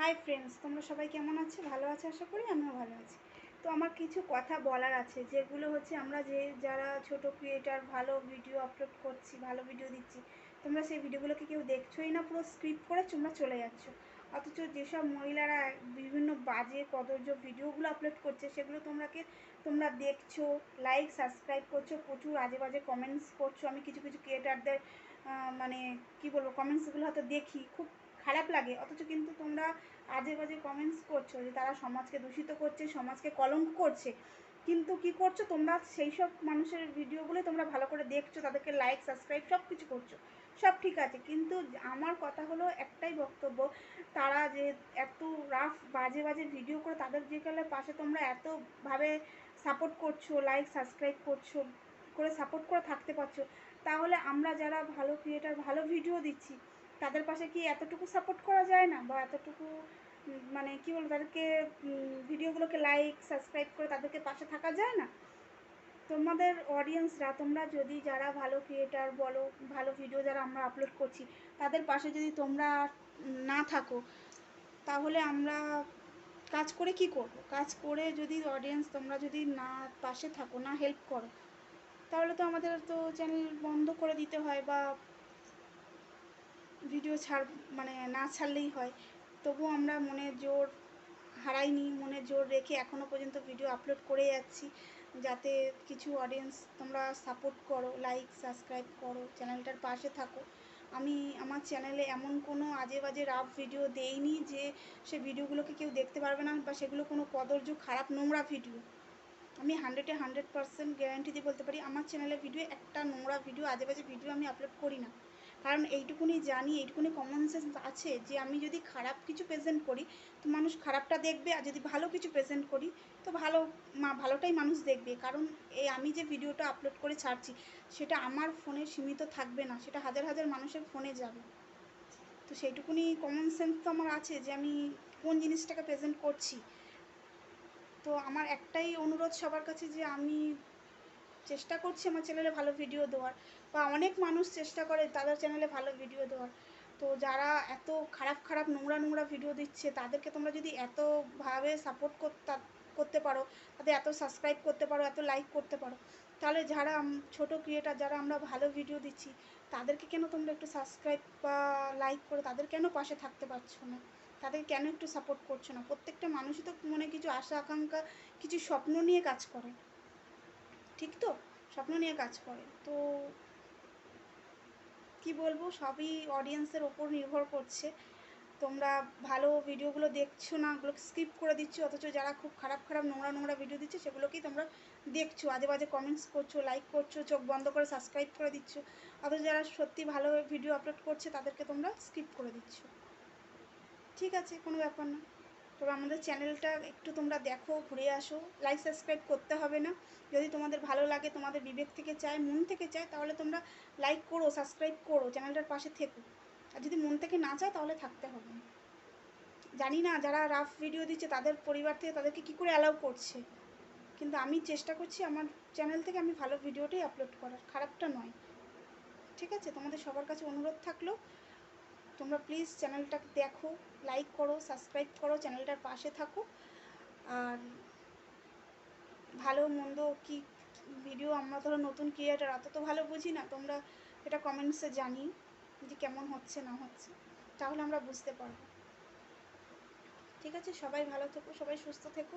Hi friends, তোমরা সবাই কেমন আছো? ভালো আছো আশা করি। আমিও ভালো আছি। তো আমার কিছু কথা বলার আছে, যেগুলো হচ্ছে আমরা যারা ছোট ক্রিয়েটার ভালো ভিডিও আপলোড করছি, ভালো ভিডিও দিচ্ছি, তোমরা সেই ভিডিওগুলোকে কেউ দেখছোই না, পুরো স্ক্রিপ্ট করে তোমরা চলে যাচ্ছ। অথচ যেসব মহিলারা বিভিন্ন বাজে কদর্য ভিডিওগুলো আপলোড করছে, সেগুলো তোমরা দেখছো, লাইক সাবস্ক্রাইব করছো, প্রচুর আজে বাজে কমেন্টস করছো। আমি কিছু কিছু ক্রিয়েটারদের মানে কি বলবো, কমেন্টসগুলো হয়তো দেখি, খুব খারাপ লাগে। অথচ কিন্তু তোমরা আজে বাজে কমেন্টস করছো যে তারা সমাজকে দূষিত করছে, সমাজকে কলঙ্ক করছে, কিন্তু কি করছো তোমরা? সেই সব মানুষের ভিডিওগুলো তোমরা ভালো করে দেখছো, তাদেরকে লাইক সাবস্ক্রাইব সব কিছু করছো, সব ঠিক আছে। কিন্তু আমার কথা হলো একটাই বক্তব্য, তারা যে এত রাফ বাজে বাজে ভিডিও করে তাদের যে গেলে পাশে তোমরা এতভাবে সাপোর্ট করছো, লাইক সাবস্ক্রাইব করছো, করে সাপোর্ট করে থাকতে পারছো, তাহলে আমরা যারা ভালো ক্রিয়েটার ভালো ভিডিও দিচ্ছি তাদের পাশে কি এতটুকু সাপোর্ট করা যায় না? বা এতটুকু মানে কী বলবো, তাদেরকে ভিডিওগুলোকে লাইক সাবস্ক্রাইব করে তাদেরকে পাশে থাকা যায় না? তোমাদের অডিয়েন্সরা, তোমরা যদি যারা ভালো ক্রিয়েটার বলো, ভালো ভিডিও যারা আমরা আপলোড করছি, তাদের পাশে যদি তোমরা না থাকো, তাহলে আমরা কাজ করে কি করব? কাজ করে যদি অডিয়েন্স তোমরা যদি না পাশে থাকো, না হেল্প করো, তাহলে তো আমাদের তো চ্যানেল বন্ধ করে দিতে হয়, বা ভিডিও মানে না ছাড়লেই হয়। তবুও আমরা মনের জোর হারাইনি, মনের জোর রেখে এখনও পর্যন্ত ভিডিও আপলোড করে যাচ্ছি, যাতে কিছু অডিয়েন্স তোমরা সাপোর্ট করো, লাইক সাবস্ক্রাইব করো, চ্যানেলটার পাশে থাকো। আমি আমার চ্যানেলে এমন কোনো আজে বাজে রাফ ভিডিও দেইনি যে সে ভিডিওগুলোকে কেউ দেখতে পারবে না, বা সেগুলো কোনো কদর্য খারাপ নোংরা ভিডিও। আমি 100% গ্যারান্টি দিয়ে বলতে পারি, আমার চ্যানেলে ভিডিও একটা নোংরা ভিডিও, আজে বাজে ভিডিও আমি আপলোড করি না। কারণ এইটুকুনি জানি, এইটুকুনি কমন সেন্স আছে যে আমি যদি খারাপ কিছু প্রেজেন্ট করি তো মানুষ খারাপটা দেখবে, আর যদি ভালো কিছু প্রেজেন্ট করি তো ভালোটাই মানুষ দেখবে। কারণ আমি যে ভিডিওটা আপলোড করে ছাড়ছি সেটা আমার ফোনে সীমিত থাকবে না, সেটা হাজার হাজার মানুষের ফোনে যাবে। তো সেইটুকুনি কমন সেন্স তো আমার আছে যে আমি কোন জিনিসটাকে প্রেজেন্ট করছি। তো আমার একটাই অনুরোধ সবার কাছে, যে আমি চেষ্টা করছি আমার চ্যানেলে ভালো ভিডিও দেওয়ার, বা অনেক মানুষ চেষ্টা করে তাদের চ্যানেলে ভালো ভিডিও দেওয়ার। তো যারা এত খারাপ খারাপ নোংরা নোংরা ভিডিও দিচ্ছে, তাদেরকে তোমরা যদি এতভাবে সাপোর্ট করতে পারো, তাদের এত সাবস্ক্রাইব করতে পারো, এত লাইক করতে পারো, তাহলে যারা ছোটো ক্রিয়েটার, যারা আমরা ভালো ভিডিও দিচ্ছি, তাদেরকে কেন তোমরা একটু সাবস্ক্রাইব বা লাইক করে তাদের কেন পাশে থাকতে পারছো না? তাদেরকে কেন একটু সাপোর্ট করছো না? প্রত্যেকটা মানুষই তো মনে কিছু আশা আকাঙ্ক্ষা, কিছু স্বপ্ন নিয়ে কাজ করে, ঠিক তো? স্বপ্ন নিয়ে কাজ করে। তো কি বলবো, সবই অডিয়েন্সের ওপর নির্ভর করছে। তোমরা ভালো ভিডিওগুলো দেখছো না, ওগুলোকে স্কিপ করে দিচ্ছ, অথচ যারা খুব খারাপ খারাপ নোংরা নোংরা ভিডিও দিচ্ছে সেগুলোকেই তোমরা দেখছো, আজে বাজে কমেন্টস করছো, লাইক করছো, চোখ বন্ধ করে সাবস্ক্রাইব করে দিচ্ছ। অথচ যারা সত্যি ভালো ভিডিও আপলোড করছে তাদেরকে তোমরা স্কিপ করে দিচ্ছ। ঠিক আছে, কোনো ব্যাপার না। তবে আমাদের চ্যানেলটা একটু তোমরা দেখো, ঘুরে আসো। লাইক সাবস্ক্রাইব করতে হবে না, যদি তোমাদের ভালো লাগে, তোমাদের বিবেক থেকে চায়, মন থেকে চায়, তাহলে তোমরা লাইক করো, সাবস্ক্রাইব করো, চ্যানেলটার পাশে থেকো। আর যদি মন থেকে না চায় তাহলে থাকতে হবে না। জানি না যারা রাফ ভিডিও দিচ্ছে তাদের পরিবার থেকে তাদেরকে কী করে অ্যালাউ করছে, কিন্তু আমি চেষ্টা করছি আমার চ্যানেল থেকে আমি ভালো ভিডিওটাই আপলোড করার, খারাপটা নয়। ঠিক আছে, তোমাদের সবার কাছে অনুরোধ থাকলো, তোমরা প্লিজ চ্যানেলটাকে দেখো, লাইক করো, সাবস্ক্রাইব করো, চ্যানেলটার পাশে থাকো। আর ভালো মন্দ কি ভিডিও, আমরা ধরো নতুন ক্রিয়েটার, অত তো ভালো বুঝি না, তোমরা এটা কমেন্টসে জানি যে কেমন হচ্ছে না হচ্ছে, তাহলে আমরা বুঝতে পারবো। ঠিক আছে, সবাই ভালো থেকো, সবাই সুস্থ থেকো।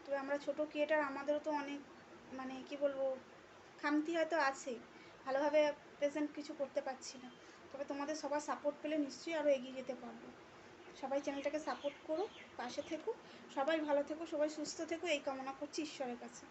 তবে আমরা ছোটো ক্রিয়েটার, আমাদেরও তো অনেক মানে কি বলবো, খামতি হয়তো আছে, ভালোভাবে প্রেজেন্ট কিছু করতে পারছি না। তবে তোমাদের সবার সাপোর্ট পেলে নিশ্চয়ই আরও এগিয়ে যেতে পারবো। সবাই চ্যানেলটাকে সাপোর্ট করো, পাশে থেকো, সবাই ভালো থেকো, সবাই সুস্থ থেকো, এই কামনা করছি ঈশ্বরের কাছে।